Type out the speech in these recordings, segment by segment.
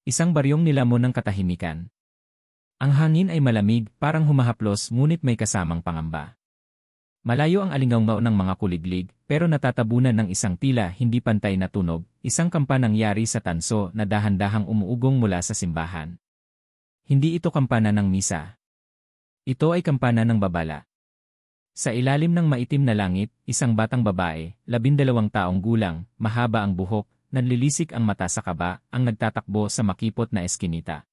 Isang baryong nilamon ng katahimikan. Ang hangin ay malamig, parang humahaplos ngunit may kasamang pangamba. Malayo ang alingawngaw ng mga kuliglig, pero natatabunan ng isang tila hindi pantay na tunog, isang kampanang yari sa tanso na dahan-dahang umuugong mula sa simbahan. Hindi ito kampana ng misa. Ito ay kampana ng babala. Sa ilalim ng maitim na langit, isang batang babae, 12 taong gulang, mahaba ang buhok, nanlilisik ang mata sa kaba, ang nagtatakbo sa makipot na eskinita.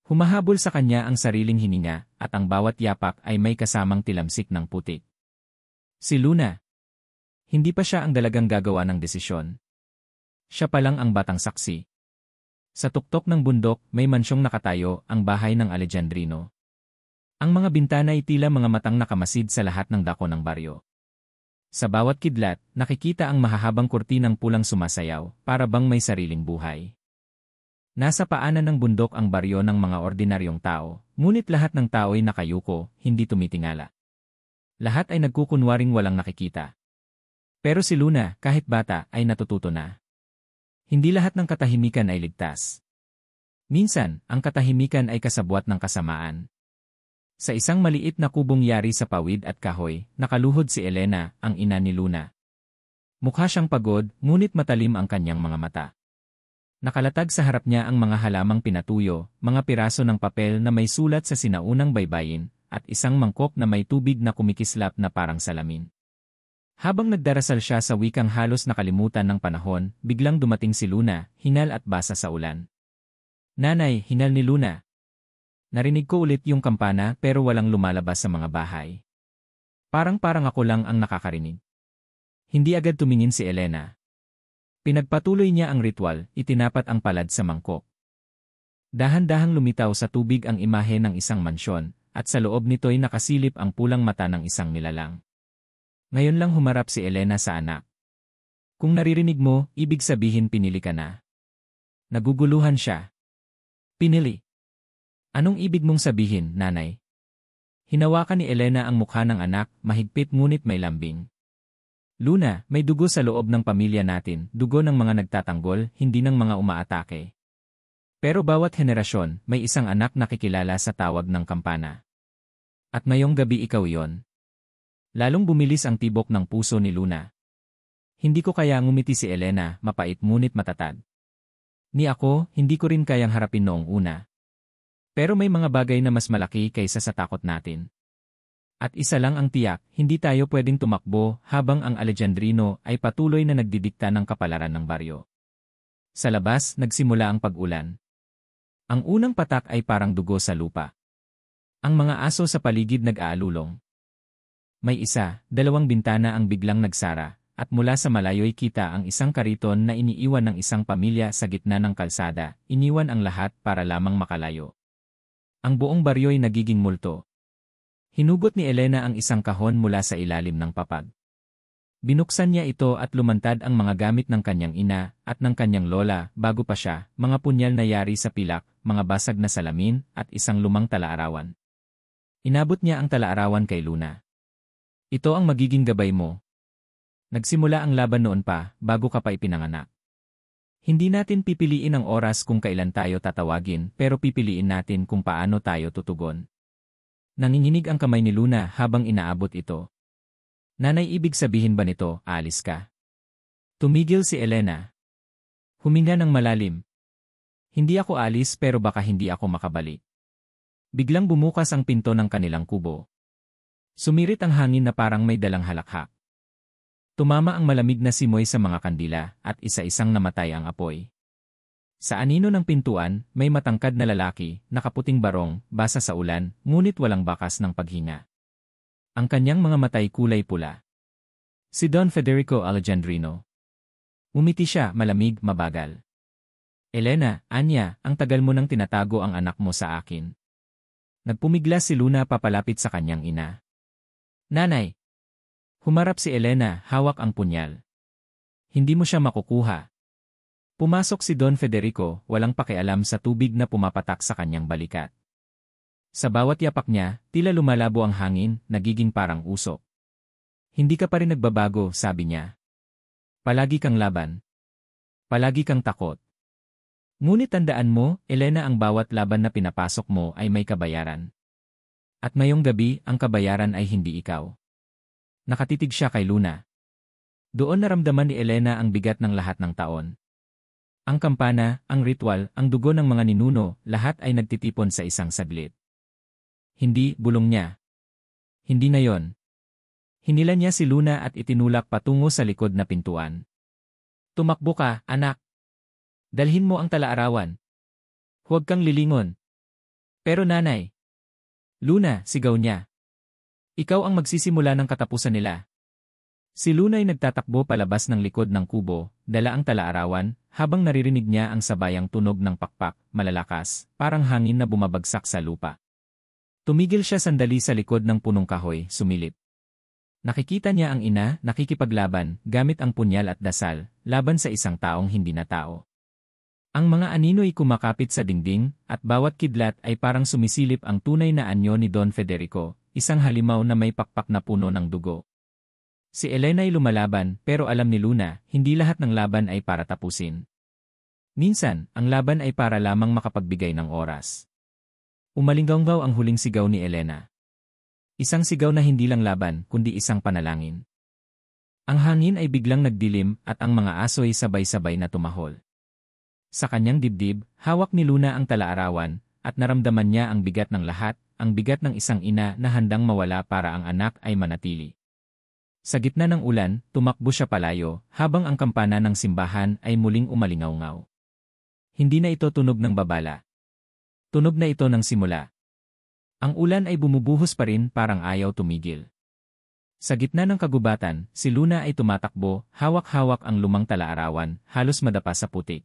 Humahabol sa kanya ang sariling hininga, at ang bawat yapak ay may kasamang tilamsik ng putik. Si Luna. Hindi pa siya ang dalagang gagawa ng desisyon. Siya pa lang ang batang saksi. Sa tuktok ng bundok, may mansyong nakatayo, ang bahay ng Alejandrino. Ang mga bintana ay tila mga matang nakamasid sa lahat ng dako ng baryo. Sa bawat kidlat, nakikita ang mahahabang kurtinang pulang sumasayaw, para bang may sariling buhay. Nasa paanan ng bundok ang baryo ng mga ordinaryong tao, ngunit lahat ng tao ay nakayuko, hindi tumitingala. Lahat ay nagkukunwaring walang nakikita. Pero si Luna, kahit bata, ay natututo na. Hindi lahat ng katahimikan ay ligtas. Minsan, ang katahimikan ay kasabwat ng kasamaan. Sa isang maliit na kubong yari sa pawid at kahoy, nakaluhod si Elena, ang ina ni Luna. Mukha siyang pagod, ngunit matalim ang kanyang mga mata. Nakalatag sa harap niya ang mga halamang pinatuyo, mga piraso ng papel na may sulat sa sinaunang baybayin, at isang mangkok na may tubig na kumikislap na parang salamin. Habang nagdarasal siya sa wikang halos nakalimutan ng panahon, biglang dumating si Luna, hinal at basa sa ulan. "Nanay," hinal ni Luna. Narinig ko ulit yung kampana pero walang lumalabas sa mga bahay. Parang ako lang ang nakakarinig. Hindi agad tumingin si Elena. Pinagpatuloy niya ang ritual, itinapat ang palad sa mangkok. Dahan-dahang lumitaw sa tubig ang imahe ng isang mansyon, at sa loob nito'y nakasilip ang pulang mata ng isang nilalang. Ngayon lang humarap si Elena sa anak. "Kung naririnig mo, ibig sabihin pinili ka na." Naguguluhan siya. "Pinili? Anong ibig mong sabihin, nanay?" Hinawakan ni Elena ang mukha ng anak, mahigpit ngunit may lambing. "Luna, may dugo sa loob ng pamilya natin, dugo ng mga nagtatanggol, hindi ng mga umaatake. Pero bawat henerasyon, may isang anak na nakikilala sa tawag ng kampana. At ngayong gabi ikaw yon." Lalong bumilis ang tibok ng puso ni Luna. Hindi ko kaya ngumiti si Elena, mapait ngunit matatag. Ni ako, hindi ko rin kayang harapin noong una. Pero may mga bagay na mas malaki kaysa sa takot natin. At isa lang ang tiyak, hindi tayo pwedeng tumakbo habang ang Alejandrino ay patuloy na nagdidikta ng kapalaran ng baryo. Sa labas, nagsimula ang pag-ulan. Ang unang patak ay parang dugo sa lupa. Ang mga aso sa paligid nag-aalulong. May isa, 2 bintana ang biglang nagsara, at mula sa malayo'y kita ang isang kariton na iniiwan ng isang pamilya sa gitna ng kalsada, iniwan ang lahat para lamang makalayo. Ang buong baryo'y nagiging multo. Hinugot ni Elena ang isang kahon mula sa ilalim ng papag. Binuksan niya ito at lumantad ang mga gamit ng kanyang ina at ng kanyang lola bago pa siya, mga punyal na yari sa pilak, mga basag na salamin, at isang lumang talaarawan. Inabot niya ang talaarawan kay Luna. "Ito ang magiging gabay mo." Nagsimula ang laban noon pa, bago ka pa ipinanganak. Hindi natin pipiliin ang oras kung kailan tayo tatawagin, pero pipiliin natin kung paano tayo tutugon. Nanginginig ang kamay ni Luna habang inaabot ito. "Nanay, ibig sabihin ba nito, aalis ka?" Tumigil si Elena. Huminga ng malalim. "Hindi ako alis pero baka hindi ako makabalik." Biglang bumukas ang pinto ng kanilang kubo. Sumirit ang hangin na parang may dalang halakhak. Tumama ang malamig na simoy sa mga kandila at isa-isang namatay ang apoy. Sa anino ng pintuan, may matangkad na lalaki, nakaputing barong, basa sa ulan, ngunit walang bakas ng paghinga. Ang kanyang mga matay kulay pula. Si Don Federico Alejandrino. Umiti siya, malamig, mabagal. "Elena, Anya, ang tagal mo nang tinatago ang anak mo sa akin." Nagpumiglas si Luna papalapit sa kanyang ina. "Nanay." Humarap si Elena, hawak ang punyal. "Hindi mo siya makukuha." Pumasok si Don Federico, walang pakialam sa tubig na pumapatak sa kanyang balikat. Sa bawat yapak niya, tila lumalabo ang hangin, nagiging parang usok. "Hindi ka pa rin nagbabago," sabi niya. "Palagi kang laban. Palagi kang takot. Ngunit tandaan mo, Elena, ang bawat laban na pinapasok mo ay may kabayaran. At ngayong gabi, ang kabayaran ay hindi ikaw. Nakatitig siya kay Luna. Doon naramdaman ni Elena ang bigat ng lahat ng taon. Ang kampana, ang ritual, ang dugo ng mga ninuno, lahat ay nagtitipon sa isang saglit. Hindi, bulong niya. Hindi na yon. Hinila niya si Luna at itinulak patungo sa likod na pintuan. Tumakbo ka, anak. Dalhin mo ang talaarawan. Huwag kang lilingon. Pero nanay. Luna, sigaw niya. Ikaw ang magsisimula ng katapusan nila. Si Luna ay nagtatakbo palabas ng likod ng kubo, dala ang talaarawan, habang naririnig niya ang sabayang tunog ng pakpak, malalakas, parang hangin na bumabagsak sa lupa. Tumigil siya sandali sa likod ng punong kahoy, sumilip. Nakikita niya ang ina, nakikipaglaban, gamit ang punyal at dasal, laban sa isang taong hindi na tao. Ang mga anino ay kumakapit sa dingding, at bawat kidlat ay parang sumisilip ang tunay na anyo ni Don Federico, isang halimaw na may pakpak na puno ng dugo. Si Elena ay lumalaban, pero alam ni Luna, hindi lahat ng laban ay para tapusin. Minsan, ang laban ay para lamang makapagbigay ng oras. Umalinggaw ang huling sigaw ni Elena. Isang sigaw na hindi lang laban, kundi isang panalangin. Ang hangin ay biglang nagdilim at ang mga aso ay sabay-sabay na tumahol. Sa kanyang dibdib, hawak ni Luna ang talaarawan, at naramdaman niya ang bigat ng lahat, ang bigat ng isang ina na handang mawala para ang anak ay manatili. Sa gitna ng ulan, tumakbo siya palayo, habang ang kampana ng simbahan ay muling umalingaw-ngaw. Hindi na ito tunog ng babala. Tunog na ito ng simula. Ang ulan ay bumubuhos pa rin parang ayaw tumigil. Sa gitna ng kagubatan, si Luna ay tumatakbo, hawak-hawak ang lumang talaarawan, halos madapa sa putik.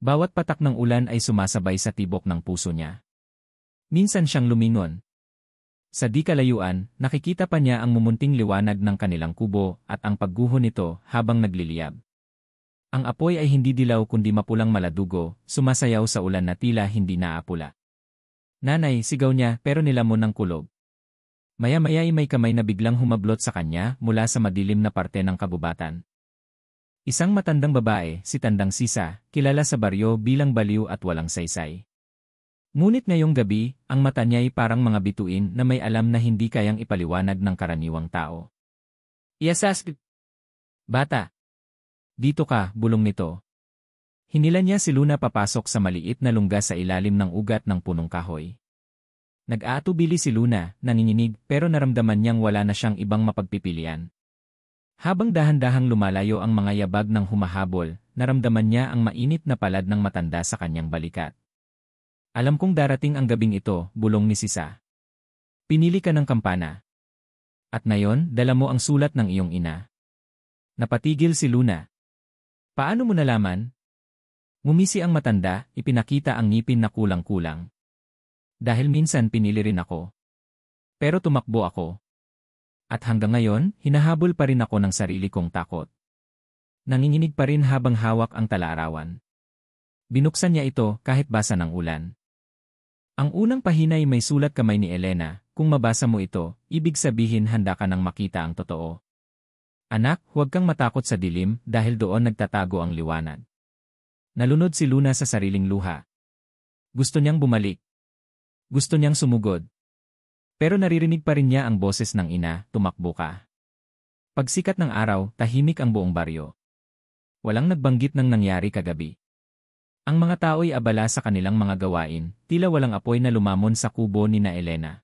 Bawat patak ng ulan ay sumasabay sa tibok ng puso niya. Minsan siyang lumingon. Sa di kalayuan, nakikita pa niya ang mumunting liwanag ng kanilang kubo at ang pagguho nito habang nagliliyab. Ang apoy ay hindi dilaw kundi mapulang maladugo, sumasayaw sa ulan na tila hindi naapula. Nanay, sigaw niya pero nilamon ng kulog. Maya-maya ay may kamay na biglang humablot sa kanya mula sa madilim na parte ng kagubatan. Isang matandang babae, si Tandang Sisa, kilala sa baryo bilang baliw at walang saysay. Ngunit ngayong gabi, ang mata niya ay parang mga bituin na may alam na hindi kayang ipaliwanag ng karaniwang tao. Iyasas! Bata! Dito ka, bulong nito. Hinila niya si Luna papasok sa maliit na lungga sa ilalim ng ugat ng punong kahoy. Nag-aatubili si Luna, nanginginig, pero naramdaman niyang wala na siyang ibang mapagpipilian. Habang dahan-dahang lumalayo ang mga yabag ng humahabol, naramdaman niya ang mainit na palad ng matanda sa kanyang balikat. Alam kong darating ang gabing ito, bulong ni Sisa. Pinili ka ng kampana. At ngayon, dala mo ang sulat ng iyong ina. Napatigil si Luna. Paano mo nalaman? Ngumisi ang matanda, ipinakita ang ngipin na kulang-kulang. Dahil minsan pinili rin ako. Pero tumakbo ako. At hanggang ngayon, hinahabol pa rin ako ng sarili kong takot. Nanginginig pa rin habang hawak ang talaarawan. Binuksan niya ito kahit basa ng ulan. Ang unang pahina ay may sulat kamay ni Elena, kung mabasa mo ito, ibig sabihin handa ka nang makita ang totoo. Anak, huwag kang matakot sa dilim dahil doon nagtatago ang liwanag. Nalunod si Luna sa sariling luha. Gusto niyang bumalik. Gusto niyang sumugod. Pero naririnig pa rin niya ang boses ng ina, tumakbo ka. Pagsikat ng araw, tahimik ang buong baryo. Walang nagbanggit ng nangyari kagabi. Ang mga tao ay abala sa kanilang mga gawain, tila walang apoy na lumamon sa kubo ni na Elena.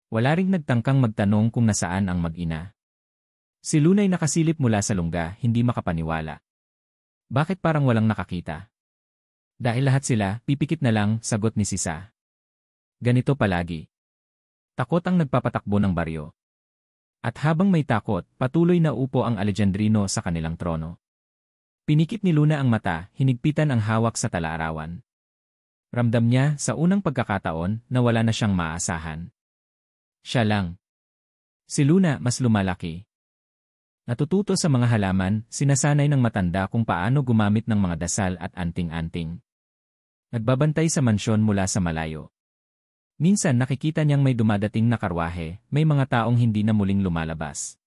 Wala ring nagtangkang magtanong kung nasaan ang mag-ina. Si Luna ay nakasilip mula sa lungga, hindi makapaniwala. Bakit parang walang nakakita? Dahil lahat sila, pipikit na lang, sagot ni Sisa. Ganito palagi. Takot ang nagpapatakbo ng baryo. At habang may takot, patuloy na upo ang Alejandrino sa kanilang trono. Pinikit ni Luna ang mata, hinigpitan ang hawak sa talaarawan. Ramdam niya sa unang pagkakataon na wala na siyang maasahan. Siya lang. Si Luna mas lumalaki. Natututo sa mga halaman, sinasanay ng matanda kung paano gumamit ng mga dasal at anting-anting. Nagbabantay sa mansyon mula sa malayo. Minsan nakikita niyang may dumadating na karwahe, may mga taong hindi na muling lumalabas.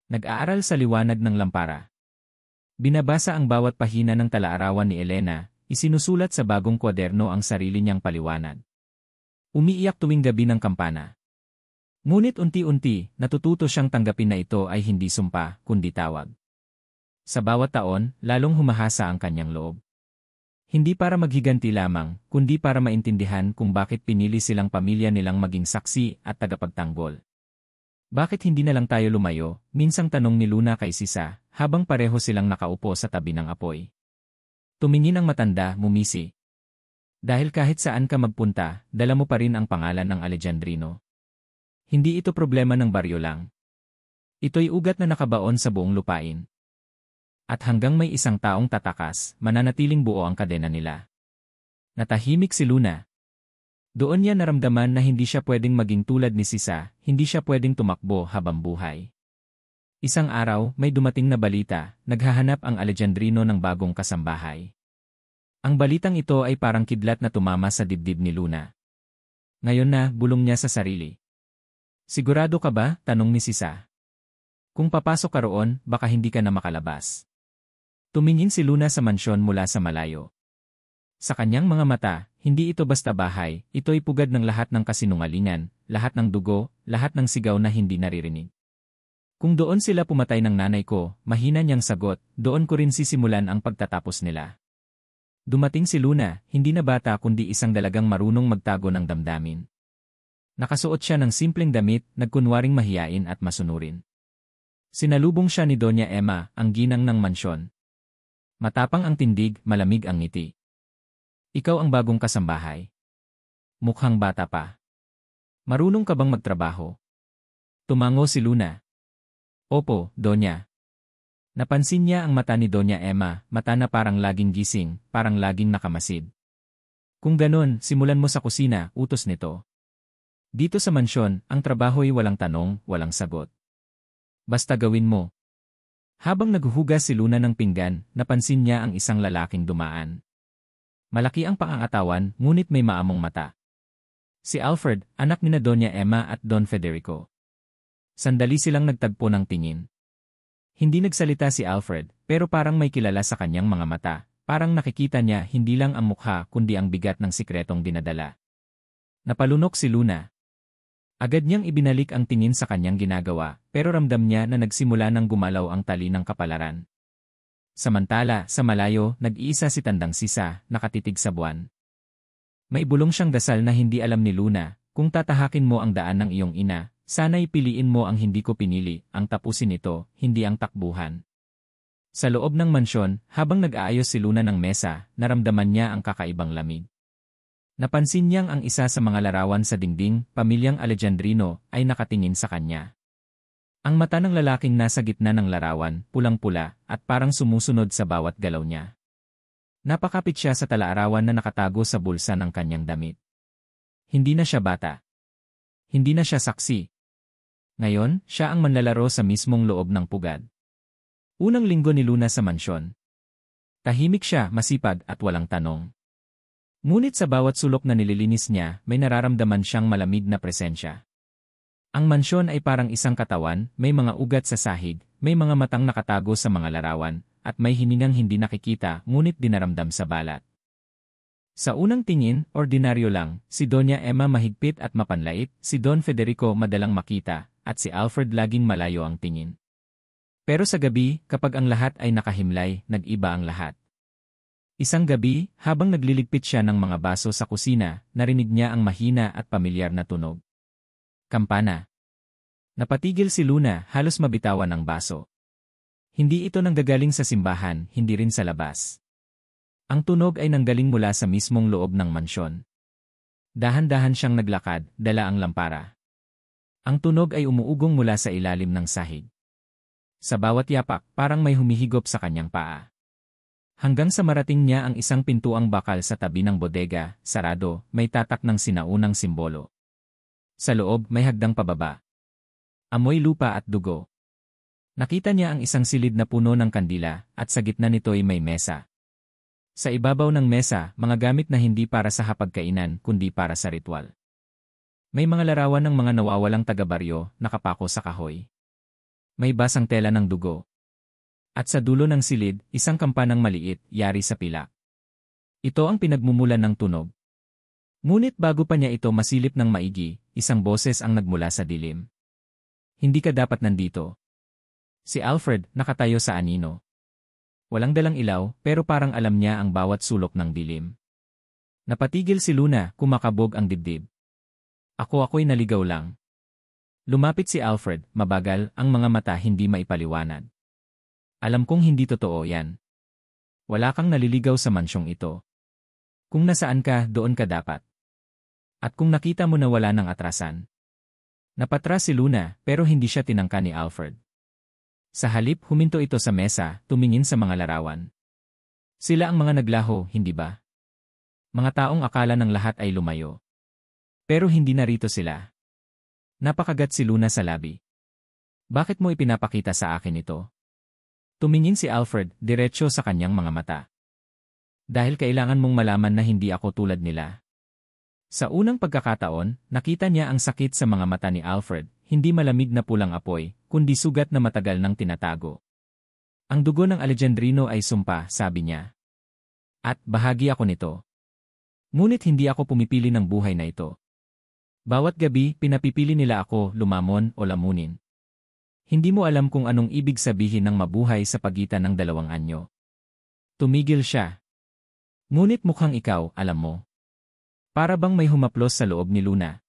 Nag-aaral sa liwanag ng lampara. Binabasa ang bawat pahina ng talaarawan ni Elena, isinusulat sa bagong kwaderno ang sarili niyang paliwanag. Umiiyak tuwing gabi ng kampana. Ngunit unti-unti, natututo siyang tanggapin na ito ay hindi sumpa, kundi tawag. Sa bawat taon, lalong humahasa ang kanyang loob. Hindi para maghiganti lamang, kundi para maintindihan kung bakit pinili silang pamilya nilang maging saksi at tagapagtanggol. Bakit hindi na lang tayo lumayo, minsang tanong ni Luna kay Sisa, habang pareho silang nakaupo sa tabi ng apoy. Tumingin ang matanda, mumisi. Dahil kahit saan ka magpunta, dala mo pa rin ang pangalan ng Alejandrino. Hindi ito problema ng baryo lang. Ito'y ugat na nakabaon sa buong lupain. At hanggang may isang taong tatakas, mananatiling buo ang kadena nila. Natahimik si Luna. Doon niya naramdaman na hindi siya pwedeng maging tulad ni Sisa, hindi siya pwedeng tumakbo habang buhay. Isang araw, may dumating na balita, naghahanap ang Alejandrino ng bagong kasambahay. Ang balitang ito ay parang kidlat na tumama sa dibdib ni Luna. Ngayon na, bulong niya sa sarili. Sigurado ka ba? Tanong ni Sisa. Kung papasok ka roon, baka hindi ka na makalabas. Tumingin si Luna sa mansyon mula sa malayo. Sa kanyang mga mata, hindi ito basta bahay, ito'y pugad ng lahat ng kasinungalingan, lahat ng dugo, lahat ng sigaw na hindi naririnig. Kung doon sila pumatay ng nanay ko, mahina niyang sagot, doon ko rin sisimulan ang pagtatapos nila. Dumating si Luna, hindi na bata kundi isang dalagang marunong magtago ng damdamin. Nakasuot siya ng simpleng damit, nagkunwaring mahiyain at masunurin. Sinalubong siya ni Doña Emma, ang ginang ng mansyon. Matapang ang tindig, malamig ang ngiti. Ikaw ang bagong kasambahay. Mukhang bata pa. Marunong ka bang magtrabaho? Tumango si Luna. Opo, Doña. Napansin niya ang mata ni Doña Emma, mata na parang laging gising, parang laging nakamasid. Kung ganon, simulan mo sa kusina, utos nito. Dito sa mansyon, ang trabaho'y walang tanong, walang sagot. Basta gawin mo. Habang naghuhugas si Luna ng pinggan, napansin niya ang isang lalaking dumaan. Malaki ang pangangatawan, ngunit may maamong mata. Si Alfred, anak ni na Doña Emma at Don Federico. Sandali silang nagtagpo ng tingin. Hindi nagsalita si Alfred, pero parang may kilala sa kanyang mga mata. Parang nakikita niya hindi lang ang mukha kundi ang bigat ng sikretong dinadala. Napalunok si Luna. Agad niyang ibinalik ang tingin sa kanyang ginagawa, pero ramdam niya na nagsimula ng gumalaw ang tali ng kapalaran. Samantala, sa malayo, nag-iisa si Tandang Sisa, nakatitig sa buwan. May bulong siyang dasal na hindi alam ni Luna, kung tatahakin mo ang daan ng iyong ina, sana'y piliin mo ang hindi ko pinili, ang tapusin ito, hindi ang takbuhan. Sa loob ng mansyon, habang nag-aayos si Luna ng mesa, naramdaman niya ang kakaibang lamig. Napansin niyang ang isa sa mga larawan sa dingding, pamilyang Alejandrino, ay nakatingin sa kanya. Ang mata ng lalaking nasa gitna ng larawan, pulang-pula, at parang sumusunod sa bawat galaw niya. Napakapit siya sa talaarawan na nakatago sa bulsa ng kanyang damit. Hindi na siya bata. Hindi na siya saksi. Ngayon, siya ang manlalaro sa mismong loob ng pugad. Unang linggo ni Luna sa mansyon. Tahimik siya, masipag at walang tanong. Ngunit sa bawat sulok na nililinis niya, may nararamdaman siyang malamig na presensya. Ang mansyon ay parang isang katawan, may mga ugat sa sahig, may mga matang nakatago sa mga larawan, at may hiningang hindi nakikita ngunit dinaramdam sa balat. Sa unang tingin, ordinaryo lang, si Doña Emma mahigpit at mapanlait, si Don Federico madalang makita, at si Alfred laging malayo ang tingin. Pero sa gabi, kapag ang lahat ay nakahimlay, nag-iba ang lahat. Isang gabi, habang nagliligpit siya ng mga baso sa kusina, narinig niya ang mahina at pamilyar na tunog. Kampana. Napatigil si Luna, halos mabitawan ang baso. Hindi ito nanggagaling sa simbahan, hindi rin sa labas. Ang tunog ay nanggaling mula sa mismong loob ng mansyon. Dahan-dahan siyang naglakad, dala ang lampara. Ang tunog ay umuugong mula sa ilalim ng sahig. Sa bawat yapak, parang may humihigop sa kanyang paa. Hanggang sa marating niya ang isang pintuang bakal sa tabi ng bodega, sarado, may tatak ng sinaunang simbolo. Sa loob, may hagdang pababa. Amoy lupa at dugo. Nakita niya ang isang silid na puno ng kandila, at sa gitna nito'y may mesa. Sa ibabaw ng mesa, mga gamit na hindi para sa hapagkainan, kundi para sa ritual. May mga larawan ng mga nawawalang taga-baryo, nakapako sa kahoy. May basang tela ng dugo. At sa dulo ng silid, isang kampanang maliit, yari sa pilak. Ito ang pinagmumulan ng tunog. Ngunit bago pa niya ito masilip ng maigi, isang boses ang nagmula sa dilim. Hindi ka dapat nandito. Si Alfred, nakatayo sa anino. Walang dalang ilaw, pero parang alam niya ang bawat sulok ng dilim. Napatigil si Luna, kumakabog ang dibdib. Ako'y naligaw lang. Lumapit si Alfred, mabagal, ang mga mata hindi maipaliwanag. Alam kong hindi totoo yan. Wala kang naliligaw sa mansyong ito. Kung nasaan ka, doon ka dapat. At kung nakita mo na wala ng atrasan. Napatras si Luna, pero hindi siya tinangka ni Alfred. Sa halip, huminto ito sa mesa, tumingin sa mga larawan. Sila ang mga naglaho, hindi ba? Mga taong akala ng lahat ay lumayo. Pero hindi narito sila. Napakagat si Luna sa labi. Bakit mo ipinapakita sa akin ito? Tumingin si Alfred, diretsyo sa kanyang mga mata. Dahil kailangan mong malaman na hindi ako tulad nila. Sa unang pagkakataon, nakita niya ang sakit sa mga mata ni Alfred, hindi malamig na pulang apoy, kundi sugat na matagal nang tinatago. Ang dugo ng Alejandrino ay sumpa, sabi niya. At bahagi ako nito. Ngunit hindi ako pumipili ng buhay na ito. Bawat gabi, pinapipili nila ako, lumamon o lamunin. Hindi mo alam kung anong ibig sabihin ng mabuhay sa pagitan ng dalawang anyo. Tumigil siya. Ngunit mukhang ikaw, alam mo. Para bang may humaplos sa loob ni Luna.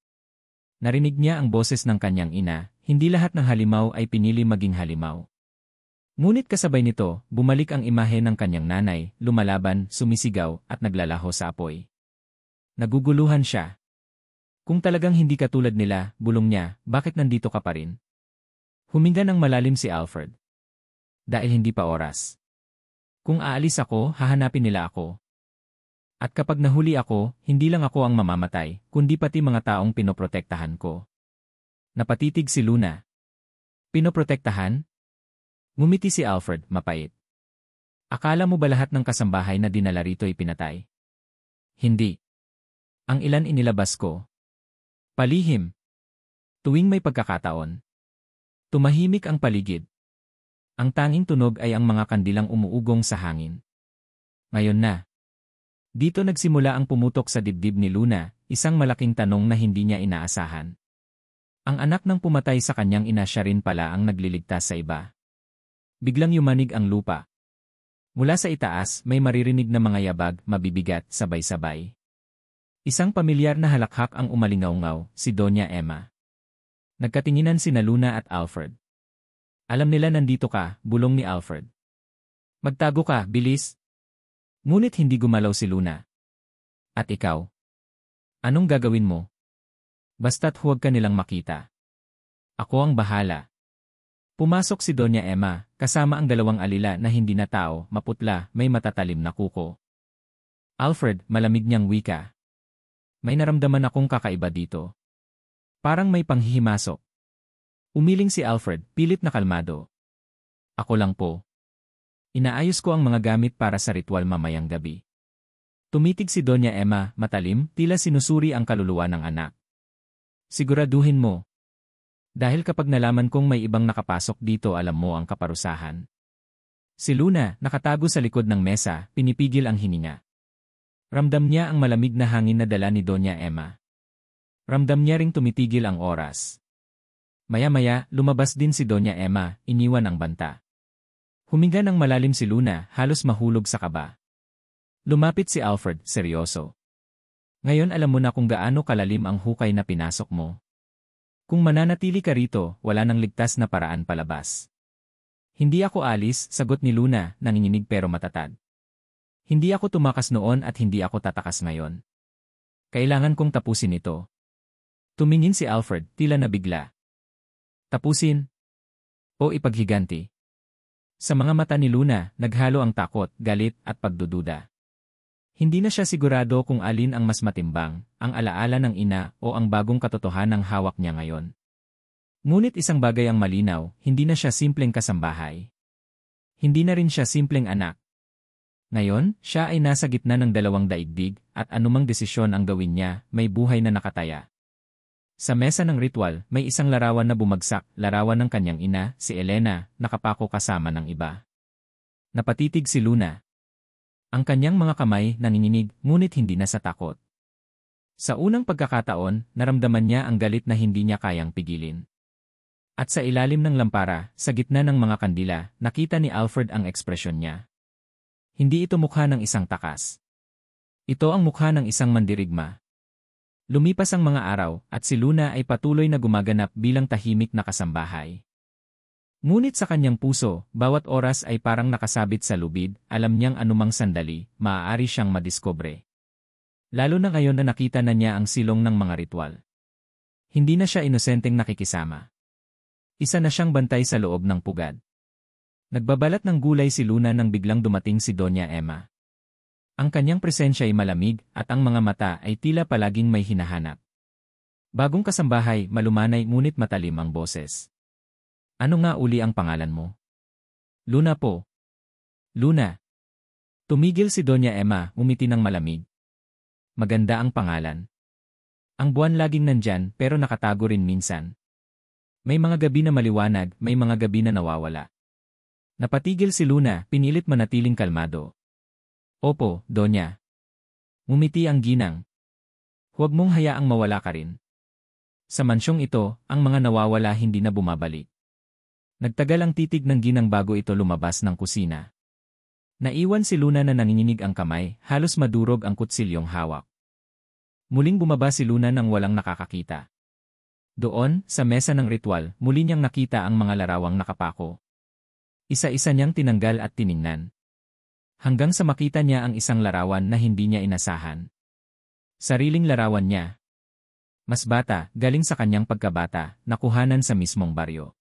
Narinig niya ang boses ng kanyang ina, hindi lahat ng halimaw ay pinili maging halimaw. Ngunit kasabay nito, bumalik ang imahe ng kanyang nanay, lumalaban, sumisigaw, at naglalaho sa apoy. Naguguluhan siya. Kung talagang hindi ka tulad nila, bulong niya, bakit nandito ka pa rin? Huminga ng malalim si Alfred. Dahil hindi pa oras. Kung aalis ako, hahanapin nila ako. At kapag nahuli ako, hindi lang ako ang mamamatay, kundi pati mga taong pinoprotektahan ko. Napatitig si Luna. Pinoprotektahan? Ngumiti si Alfred, mapait. Akala mo ba lahat ng kasambahay na dinala rito ay pinatay? Hindi. Ang ilan inilabas ko. Palihim. Tuwing may pagkakataon. Tumahimik ang paligid. Ang tanging tunog ay ang mga kandilang umuugong sa hangin. Ngayon na. Dito nagsimula ang pumutok sa dibdib ni Luna, isang malaking tanong na hindi niya inaasahan. Ang anak ng pumatay sa kanyang ina siya rin pala ang nagliligtas sa iba. Biglang yumanig ang lupa. Mula sa itaas, may maririnig na mga yabag, mabibigat, sabay-sabay. Isang pamilyar na halakhak ang umalingaw-ngaw, si Doña Emma. Nagkatinginan sina Luna at Alfred. Alam nila nandito ka, bulong ni Alfred. Magtago ka, bilis! Ngunit hindi gumalaw si Luna. At ikaw? Anong gagawin mo? Basta't huwag ka nilang makita. Ako ang bahala. Pumasok si Doña Emma, kasama ang dalawang alila na hindi na tao, maputla, may matatalim na kuko. Alfred, malamig niyang wika. May naramdaman akong kakaiba dito. Parang may panghihimasok. Umiling si Alfred, pilit na kalmado. Ako lang po. Inaayos ko ang mga gamit para sa ritual mamayang gabi. Tumitig si Doña Emma, matalim, tila sinusuri ang kaluluwa ng anak. Siguraduhin mo. Dahil kapag nalaman kong may ibang nakapasok dito alam mo ang kaparusahan. Si Luna, nakatago sa likod ng mesa, pinipigil ang hininga. Ramdam niya ang malamig na hangin na dala ni Doña Emma. Ramdam niya ring tumitigil ang oras. Maya-maya, lumabas din si Doña Emma, iniwan ang banta. Huminga ng malalim si Luna, halos mahulog sa kaba. Lumapit si Alfred, seryoso. Ngayon alam mo na kung gaano kalalim ang hukay na pinasok mo. Kung mananatili ka rito, wala nang ligtas na paraan palabas. Hindi ako alis, sagot ni Luna, nanginginig pero matatag. Hindi ako tumakas noon at hindi ako tatakas ngayon. Kailangan kong tapusin ito. Tumingin si Alfred, tila nabigla. Tapusin? O ipaghiganti? Sa mga mata ni Luna, naghalo ang takot, galit, at pagdududa. Hindi na siya sigurado kung alin ang mas matimbang, ang alaala ng ina o ang bagong katotohanang hawak niya ngayon. Ngunit isang bagay ang malinaw, hindi na siya simpleng kasambahay. Hindi na rin siya simpleng anak. Ngayon, siya ay nasa gitna ng dalawang daigdig at anumang desisyon ang gawin niya, may buhay na nakataya. Sa mesa ng ritual, may isang larawan na bumagsak, larawan ng kanyang ina, si Elena, nakapako kasama ng iba. Napatitig si Luna. Ang kanyang mga kamay nanginginig ngunit hindi na sa takot. Sa unang pagkakataon, naramdaman niya ang galit na hindi niya kayang pigilin. At sa ilalim ng lampara, sa gitna ng mga kandila, nakita ni Alfred ang ekspresyon niya. Hindi ito mukha ng isang takas. Ito ang mukha ng isang mandirigma. Lumipas ang mga araw, at si Luna ay patuloy na gumaganap bilang tahimik na kasambahay. Ngunit sa kanyang puso, bawat oras ay parang nakasabit sa lubid, alam niyang anumang sandali, maaari siyang madiskobre. Lalo na ngayon na nakita na niya ang silong ng mga ritual. Hindi na siya inosenteng nakikisama. Isa na siyang bantay sa loob ng pugad. Nagbabalat ng gulay si Luna nang biglang dumating si Doña Emma. Ang kanyang presensya ay malamig at ang mga mata ay tila palaging may hinahanap. Bagong kasambahay, malumanay ngunit matalim ang boses. Ano nga uli ang pangalan mo? Luna po. Luna. Tumigil si Doña Emma, umiti ng malamig. Maganda ang pangalan. Ang buwan laging nandyan pero nakatago rin minsan. May mga gabi na maliwanag, may mga gabi na nawawala. Napatigil si Luna, pinilit manatiling kalmado. Opo, Donya. Ngumiti ang ginang. Huwag mong hayaang mawala ka rin. Sa mansyong ito, ang mga nawawala hindi na bumabalik. Nagtagal ang titig ng ginang bago ito lumabas ng kusina. Naiwan si Luna na nanginginig ang kamay, halos madurog ang kutsilyong hawak. Muling bumaba si Luna nang walang nakakakita. Doon, sa mesa ng ritual, muli niyang nakita ang mga larawang nakapako. Isa-isa niyang tinanggal at tiningnan. Hanggang sa makita niya ang isang larawan na hindi niya inasahan. Sariling larawan niya. Mas bata, galing sa kanyang pagkabata, nakuhanan sa mismong baryo.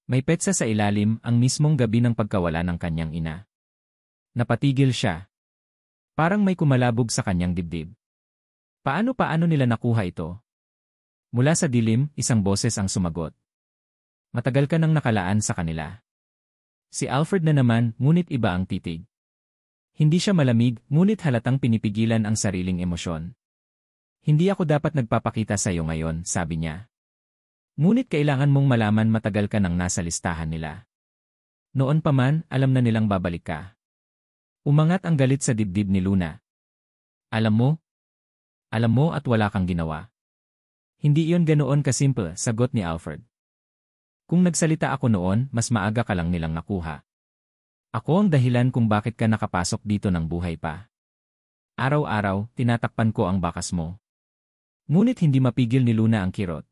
May petsa sa ilalim, ang mismong gabi ng pagkawala ng kanyang ina. Napatigil siya. Parang may kumalabog sa kanyang dibdib. Paano nila nakuha ito? Mula sa dilim, isang boses ang sumagot. Matagal ka nang nakalaan sa kanila. Si Alfred na naman, ngunit iba ang titig. Hindi siya malamig, ngunit halatang pinipigilan ang sariling emosyon. Hindi ako dapat nagpapakita sa iyo ngayon, sabi niya. Ngunit kailangan mong malaman matagal ka nang nasa listahan nila. Noon pa man, alam na nilang babalik ka. Umangat ang galit sa dibdib ni Luna. Alam mo at wala kang ginawa. Hindi iyon ganoon kasimple, sagot ni Alfred. Kung nagsalita ako noon, mas maaga ka lang nilang nakuha. Ako ang dahilan kung bakit ka nakapasok dito ng buhay pa. Araw-araw, tinatakpan ko ang bakas mo. Ngunit hindi mapigil ni Luna ang kirot.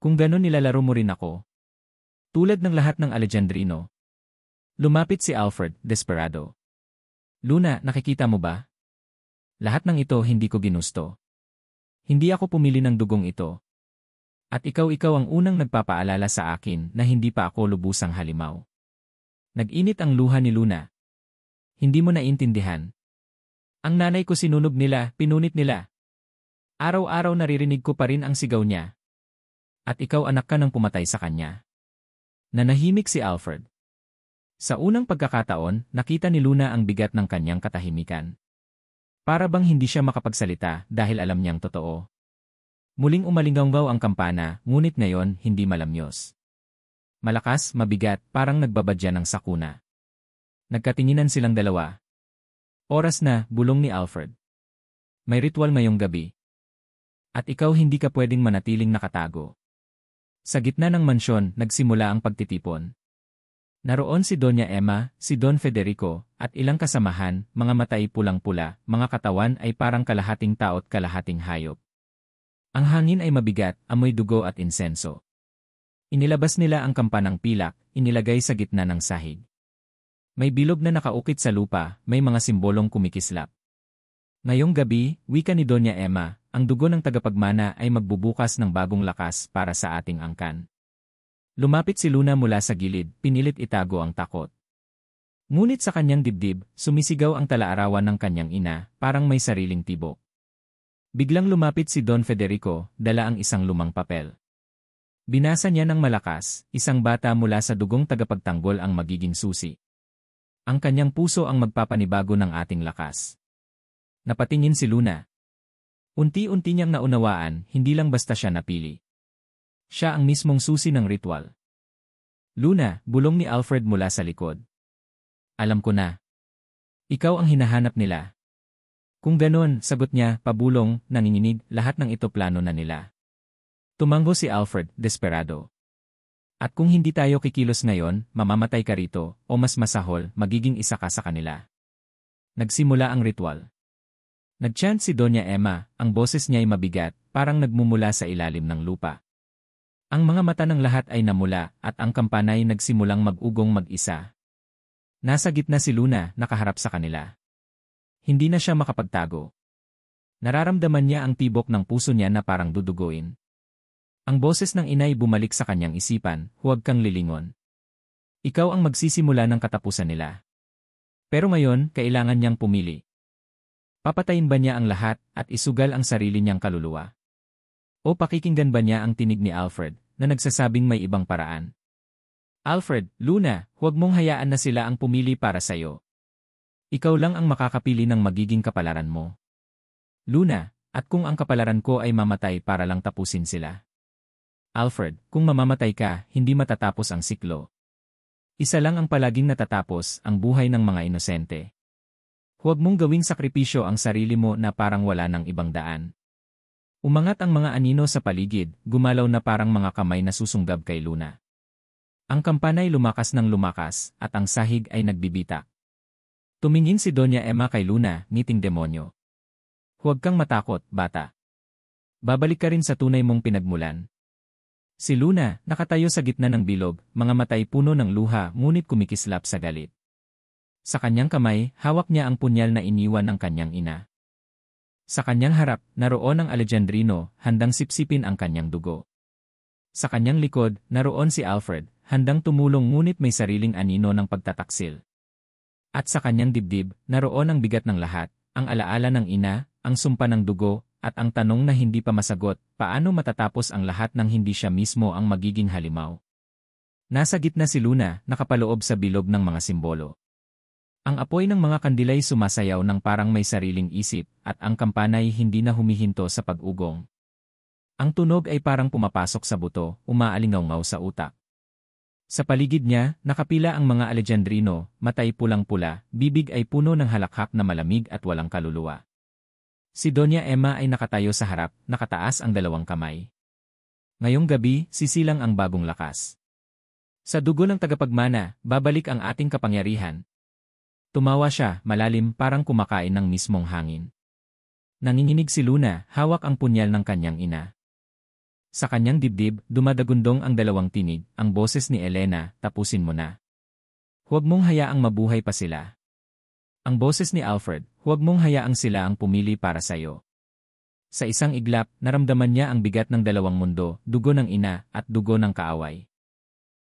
Kung ganon nilalaro mo rin ako. Tulad ng lahat ng Alejandrino. Lumapit si Alfred, desperado. Luna, nakikita mo ba? Lahat ng ito hindi ko ginusto. Hindi ako pumili ng dugong ito. At ikaw ang unang nagpapaalala sa akin na hindi pa ako lubusang halimaw. Nag-init ang luha ni Luna. Hindi mo naintindihan. Ang nanay ko sinunog nila, pinunit nila. Araw-araw naririnig ko pa rin ang sigaw niya. At ikaw anak ka nang pumatay sa kanya. Nanahimik si Alfred. Sa unang pagkakataon, nakita ni Luna ang bigat ng kanyang katahimikan. Para bang hindi siya makapagsalita dahil alam niyang totoo. Muling umalinggaw ang kampana, ngunit ngayon hindi malamyos. Malakas, mabigat, parang nagbabadya ng sakuna. Nagkatinginan silang dalawa. Oras na, bulong ni Alfred. May ritual ngayong gabi. At ikaw hindi ka pwedeng manatiling nakatago. Sa gitna ng mansyon, nagsimula ang pagtitipon. Naroon si Doña Emma, si Don Federico, at ilang kasamahan, mga mata ay pulang-pula, mga katawan ay parang kalahating tao't kalahating hayop. Ang hangin ay mabigat, amoy dugo at insenso. Inilabas nila ang kampanang pilak, inilagay sa gitna ng sahig. May bilog na nakaukit sa lupa, may mga simbolong kumikislap. Ngayong gabi, wika ni Doña Emma, ang dugo ng tagapagmana ay magbubukas ng bagong lakas para sa ating angkan. Lumapit si Luna mula sa gilid, pinilit itago ang takot. Ngunit sa kanyang dibdib, sumisigaw ang talaarawan ng kanyang ina, parang may sariling tibok. Biglang lumapit si Don Federico, dala ang isang lumang papel. Binasa niya ng malakas, isang bata mula sa dugong tagapagtanggol ang magiging susi. Ang kanyang puso ang magpapanibago ng ating lakas. Napatingin si Luna. Unti-unti niyang naunawaan, hindi lang basta siya napili. Siya ang mismong susi ng ritual. Luna, bulong ni Alfred mula sa likod. Alam ko na. Ikaw ang hinahanap nila. Kung ganon, sagot niya, pabulong, nanginginig, lahat ng ito plano na nila. Tumango si Alfred, desperado. At kung hindi tayo kikilos ngayon, mamamatay ka rito, o mas masahol, magiging isa ka sa kanila. Nagsimula ang ritual. Nag-chant si Doña Emma, ang boses niya'y mabigat, parang nagmumula sa ilalim ng lupa. Ang mga mata ng lahat ay namula, at ang kampanay nagsimulang mag-ugong mag-isa. Nasa gitna si Luna, nakaharap sa kanila. Hindi na siya makapagtago. Nararamdaman niya ang tibok ng puso niya na parang duduguin. Ang boses ng inay bumalik sa kanyang isipan, huwag kang lilingon. Ikaw ang magsisimula ng katapusan nila. Pero ngayon, kailangan niyang pumili. Papatayin ba niya ang lahat at isugal ang sarili niyang kaluluwa? O pakikinggan ba niya ang tinig ni Alfred na nagsasabing may ibang paraan? Alfred, Luna, huwag mong hayaan na sila ang pumili para sa'yo. Ikaw lang ang makakapili ng magiging kapalaran mo. Luna, at kung ang kapalaran ko ay mamatay para lang tapusin sila. Alfred, kung mamamatay ka, hindi matatapos ang siklo. Isa lang ang palaging natatapos, ang buhay ng mga inosente. Huwag mong gawing sakripisyo ang sarili mo na parang wala ng ibang daan. Umangat ang mga anino sa paligid, gumalaw na parang mga kamay na susunggab kay Luna. Ang kampanay lumakas ng lumakas, at ang sahig ay nagbibitak. Tumingin si Doña Emma kay Luna, ngiting demonyo. Huwag kang matakot, bata. Babalik ka rin sa tunay mong pinagmulan. Si Luna, nakatayo sa gitna ng bilog, mga matay puno ng luha ngunit kumikislap sa galit. Sa kanyang kamay, hawak niya ang punyal na iniwan ng kanyang ina. Sa kanyang harap, naroon ang Alejandrino, handang sipsipin ang kanyang dugo. Sa kanyang likod, naroon si Alfred, handang tumulong ngunit may sariling anino ng pagtataksil. At sa kanyang dibdib, naroon ang bigat ng lahat, ang alaala ng ina, ang sumpa ng dugo, at ang tanong na hindi pa masagot, paano matatapos ang lahat nang hindi siya mismo ang magiging halimaw. Nasa gitna si Luna, nakapaloob sa bilog ng mga simbolo. Ang apoy ng mga kandilay sumasayaw ng parang may sariling isip, at ang kampanay hindi na humihinto sa pag-ugong. Ang tunog ay parang pumapasok sa buto, umaalingaw-ngaw sa utak. Sa paligid niya, nakapila ang mga Alejandrino, matay pulang-pula, bibig ay puno ng halakhak na malamig at walang kaluluwa. Si Doña Emma ay nakatayo sa harap, nakataas ang dalawang kamay. Ngayong gabi, sisilang ang bagong lakas. Sa dugo ng tagapagmana, babalik ang ating kapangyarihan. Tumawa siya, malalim, parang kumakain ng mismong hangin. Nanginginig si Luna, hawak ang punyal ng kanyang ina. Sa kanyang dibdib, dumadagundong ang dalawang tinig, ang boses ni Elena, tapusin mo na. Huwag mong hayaang mabuhay pa sila. Ang boses ni Alfred, huwag mong hayaang sila ang pumili para sa'yo. Sa isang iglap, naramdaman niya ang bigat ng dalawang mundo, dugo ng ina, at dugo ng kaaway.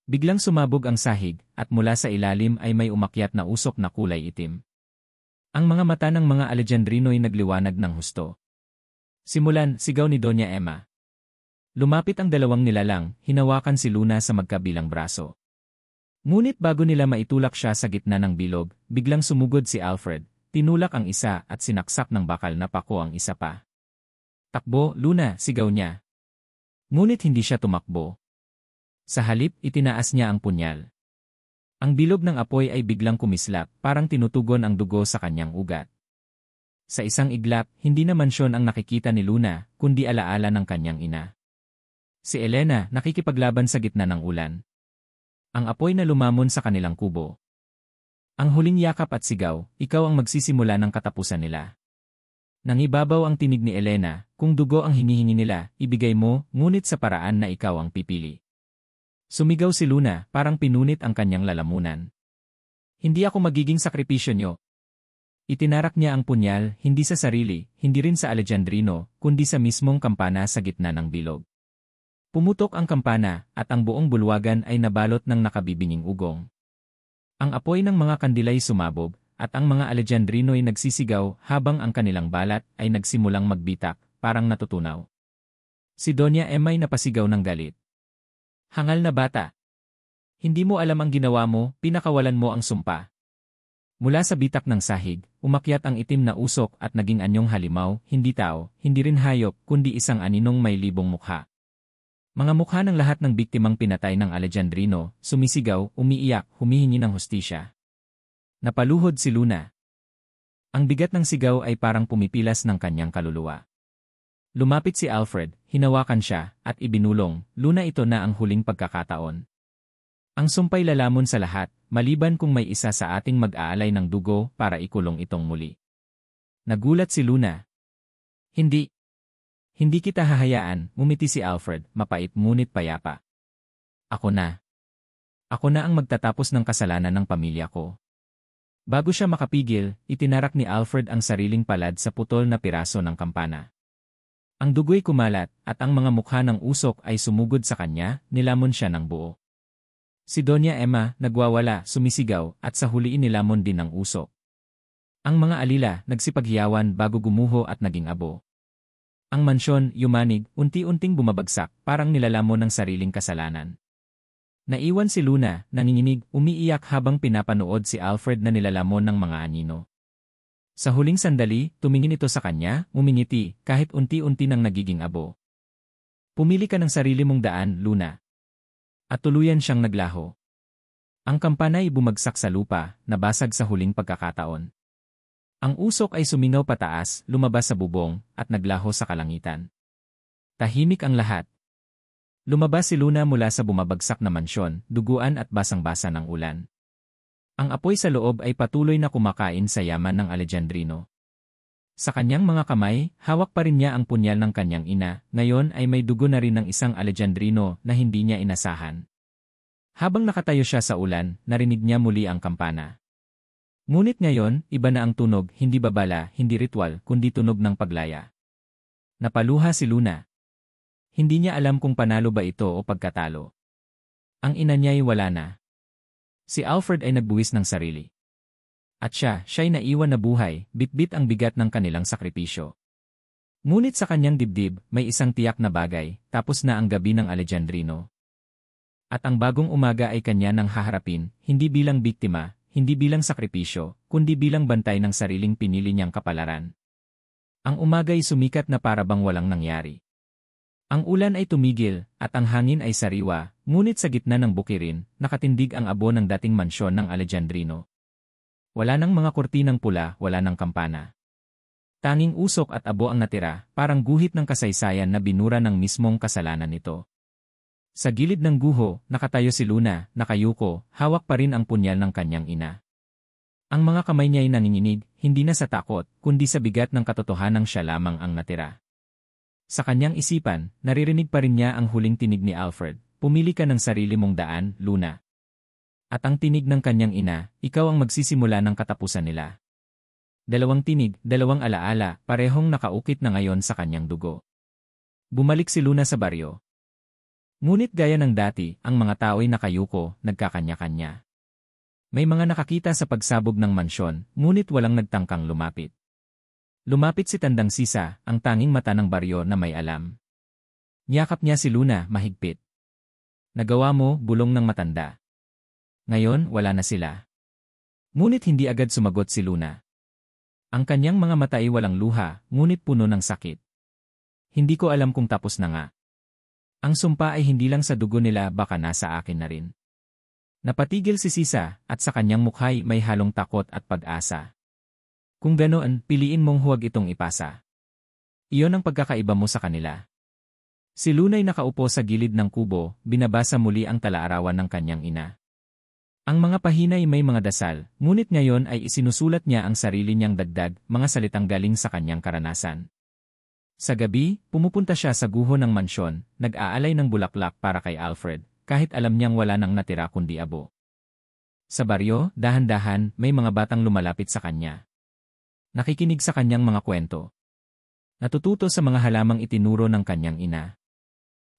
Biglang sumabog ang sahig, at mula sa ilalim ay may umakyat na usok na kulay itim. Ang mga mata ng mga Alejandrino'y nagliwanag ng husto. Simulan, sigaw ni Doña Emma. Lumapit ang dalawang nilalang, hinawakan si Luna sa magkabilang braso. Ngunit bago nila maitulak siya sa gitna ng bilog, biglang sumugod si Alfred, tinulak ang isa at sinaksak ng bakal na pako ang isa pa. Takbo, Luna, sigaw niya. Ngunit hindi siya tumakbo. Sa halip, itinaas niya ang punyal. Ang bilog ng apoy ay biglang kumislap, parang tinutugon ang dugo sa kanyang ugat. Sa isang iglap, hindi na mansyon ang nakikita ni Luna, kundi alaala ng kanyang ina. Si Elena, nakikipaglaban sa gitna ng ulan. Ang apoy na lumamon sa kanilang kubo. Ang huling yakap at sigaw, ikaw ang magsisimula ng katapusan nila. Nangibabaw ang tinig ni Elena, kung dugo ang hinihingi nila, ibigay mo, ngunit sa paraan na ikaw ang pipili. Sumigaw si Luna, parang pinunit ang kanyang lalamunan. Hindi ako magiging sakripisyo niyo. Itinarak niya ang punyal, hindi sa sarili, hindi rin sa Alejandrino, kundi sa mismong kampana sa gitna ng bilog. Pumutok ang kampana, at ang buong bulwagan ay nabalot ng nakabibinging ugong. Ang apoy ng mga kandilay sumabog, at ang mga Alejandrino'y nagsisigaw habang ang kanilang balat ay nagsimulang magbitak, parang natutunaw. Si Doña Emma'y napasigaw ng galit. Hangal na bata. Hindi mo alam ang ginawa mo, pinakawalan mo ang sumpa. Mula sa bitak ng sahig, umakyat ang itim na usok at naging anyong halimaw, hindi tao, hindi rin hayop, kundi isang aninong may libong mukha. Mga mukha ng lahat ng biktimang pinatay ng Alejandrino, sumisigaw, umiiyak, humihingi ng hustisya. Napaluhod si Luna. Ang bigat ng sigaw ay parang pumipilas ng kanyang kaluluwa. Lumapit si Alfred, hinawakan siya, at ibinulong, Luna, ito na ang huling pagkakataon. Ang sumpay lalamon sa lahat, maliban kung may isa sa ating mag-aalay ng dugo para ikulong itong muli. Nagulat si Luna. Hindi. Hindi kita hahayaan, ngumiti si Alfred, mapait ngunit payapa. Ako na. Ako na ang magtatapos ng kasalanan ng pamilya ko. Bago siya makapigil, itinarak ni Alfred ang sariling palad sa putol na piraso ng kampana. Ang dugo'y kumalat, at ang mga mukha ng usok ay sumugod sa kanya, nilamon siya ng buo. Si Doña Emma, nagwawala, sumisigaw, at sa huli nilamon din ng usok. Ang mga alila, nagsipaghiyawan bago gumuho at naging abo. Ang mansyon, yumanig, unti-unting bumabagsak, parang nilalamon ng sariling kasalanan. Naiwan si Luna, nanginginig, umiiyak habang pinapanood si Alfred na nilalamon ng mga anino. Sa huling sandali, tumingin ito sa kanya, ngumingiti, kahit unti-unti nang nagiging abo. Pumili ka ng sarili mong daan, Luna. At tuluyan siyang naglaho. Ang kampanay bumagsak sa lupa, nabasag sa huling pagkakataon. Ang usok ay sumingaw pataas, lumabas sa bubong, at naglaho sa kalangitan. Tahimik ang lahat. Lumabas si Luna mula sa bumabagsak na mansyon, duguan at basang-basa ng ulan. Ang apoy sa loob ay patuloy na kumakain sa yaman ng Alejandrino. Sa kanyang mga kamay, hawak pa rin niya ang punyal ng kanyang ina, ngayon ay may dugo na rin ng isang Alejandrino na hindi niya inasahan. Habang nakatayo siya sa ulan, narinig niya muli ang kampana. Ngunit ngayon, iba na ang tunog, hindi babala, hindi ritual, kundi tunog ng paglaya. Napaluha si Luna. Hindi niya alam kung panalo ba ito o pagkatalo. Ang ina niya'y wala na. Si Alfred ay nagbuwis ng sarili. At siya'y naiwan na buhay, bitbit ang bigat ng kanilang sakripisyo. Ngunit sa kanyang dibdib, may isang tiyak na bagay, tapos na ang gabi ng Alejandrino. At ang bagong umaga ay kanya nang haharapin, hindi bilang biktima, hindi bilang sakripisyo, kundi bilang bantay ng sariling pinili niyang kapalaran. Ang umaga'y sumikat na para bang walang nangyari. Ang ulan ay tumigil, at ang hangin ay sariwa, ngunit sa gitna ng bukirin, nakatindig ang abo ng dating mansyon ng Alejandrino. Wala nang mga kurtinang pula, wala nang kampana. Tanging usok at abo ang natira, parang guhit ng kasaysayan na binura ng mismong kasalanan nito. Sa gilid ng guho, nakatayo si Luna, nakayuko, hawak pa rin ang punyal ng kanyang ina. Ang mga kamay niya ay nanginginig, hindi na sa takot, kundi sa bigat ng katotohanang siya lamang ang natira. Sa kanyang isipan, naririnig pa rin niya ang huling tinig ni Alfred, pumili ka ng sarili mong daan, Luna. At ang tinig ng kanyang ina, ikaw ang magsisimula ng katapusan nila. Dalawang tinig, dalawang alaala, parehong nakaukit na ngayon sa kanyang dugo. Bumalik si Luna sa baryo. Ngunit gaya ng dati, ang mga tao'y nakayuko, nagkakanya-kanya. May mga nakakita sa pagsabog ng mansyon, ngunit walang nagtangkang lumapit. Lumapit si Tandang Sisa, ang tanging mata ng baryo na may alam. Niyakap niya si Luna, mahigpit. Nagawa mo, bulong ng matanda. Ngayon, wala na sila. Ngunit hindi agad sumagot si Luna. Ang kanyang mga mata ay walang luha, ngunit puno ng sakit. Hindi ko alam kung tapos na nga. Ang sumpa ay hindi lang sa dugo nila, baka nasa akin na rin. Napatigil si Sisa, at sa kanyang mukha'y may halong takot at pag-asa. Kung ganoon, piliin mong huwag itong ipasa. Iyon ang pagkakaiba mo sa kanila. Si Luna'y nakaupo sa gilid ng kubo, binabasa muli ang talaarawan ng kanyang ina. Ang mga pahinay may mga dasal, ngunit ngayon ay isinusulat niya ang sarili niyang dagdag, mga salitang galing sa kanyang karanasan. Sa gabi, pumupunta siya sa guho ng mansyon, nag-aalay ng bulaklak para kay Alfred, kahit alam niyang wala nang natira kundi abo. Sa baryo, dahan-dahan, may mga batang lumalapit sa kanya. Nakikinig sa kanyang mga kwento. Natututo sa mga halamang itinuro ng kanyang ina.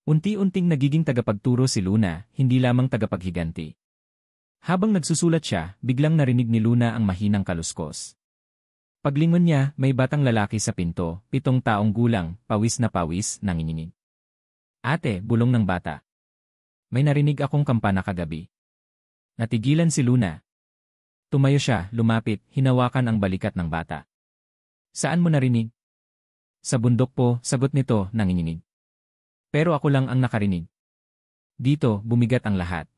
Unti-unting nagiging tagapagturo si Luna, hindi lamang tagapaghiganti. Habang nagsusulat siya, biglang narinig ni Luna ang mahinang kaluskos. Paglingon niya, may batang lalaki sa pinto, 7 taong gulang, pawis na pawis, nanginginig. Ate, bulong ng bata. May narinig akong kampana kagabi. Natigilan si Luna. Tumayo siya, lumapit, hinawakan ang balikat ng bata. Saan mo narinig? Sa bundok po, sagot nito, nanginginig. Pero ako lang ang nakarinig. Dito, bumigat ang lahat.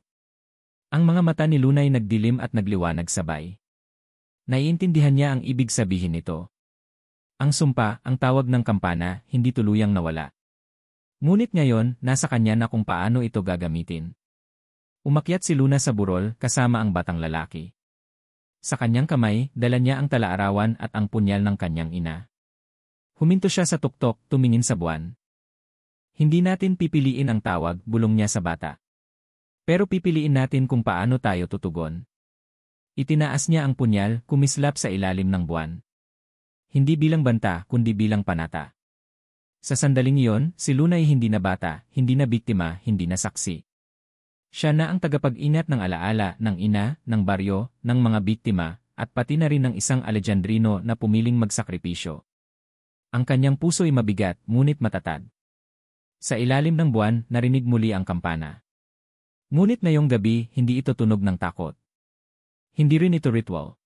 Ang mga mata ni Luna'y nagdilim at nagliwanag sabay. Naiintindihan niya ang ibig sabihin nito. Ang sumpa, ang tawag ng kampana, hindi tuluyang nawala. Ngunit ngayon, nasa kanya na kung paano ito gagamitin. Umakyat si Luna sa burol kasama ang batang lalaki. Sa kanyang kamay, dala niya ang talaarawan at ang punyal ng kanyang ina. Huminto siya sa tuktok, tumingin sa buwan. Hindi natin pipiliin ang tawag, bulong niya sa bata. Pero pipiliin natin kung paano tayo tutugon. Itinaas niya ang punyal, kumislap sa ilalim ng buwan. Hindi bilang banta, kundi bilang panata. Sa sandaling iyon, si Luna ay hindi na bata, hindi na biktima, hindi na saksi. Siya na ang tagapag-ingat ng alaala, ng ina, ng baryo, ng mga biktima, at pati na rin ng isang Alejandrino na pumiling magsakripisyo. Ang kanyang puso ay mabigat, ngunit matatag. Sa ilalim ng buwan, narinig muli ang kampana. Ngunit ngayong gabi, hindi ito tunog ng takot. Hindi rin ito ritual.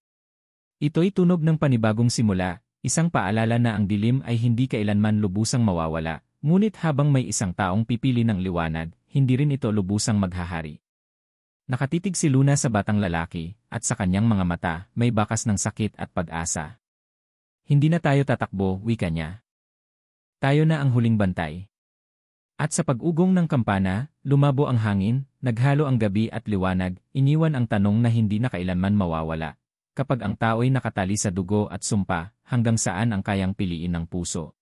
Ito'y tunog ng panibagong simula, isang paalala na ang dilim ay hindi kailanman lubusang mawawala, ngunit habang may isang taong pipili ng liwanag, hindi rin ito lubusang maghahari. Nakatitig si Luna sa batang lalaki, at sa kanyang mga mata, may bakas ng sakit at pag-asa. Hindi na tayo tatakbo, wika niya. Tayo na ang huling bantay. At sa pag-ugong ng kampana, lumabo ang hangin, naghalo ang gabi at liwanag, iniwan ang tanong na hindi na kailanman mawawala. Kapag ang tao'y nakatali sa dugo at sumpa, hanggang saan ang kayang piliin ng puso?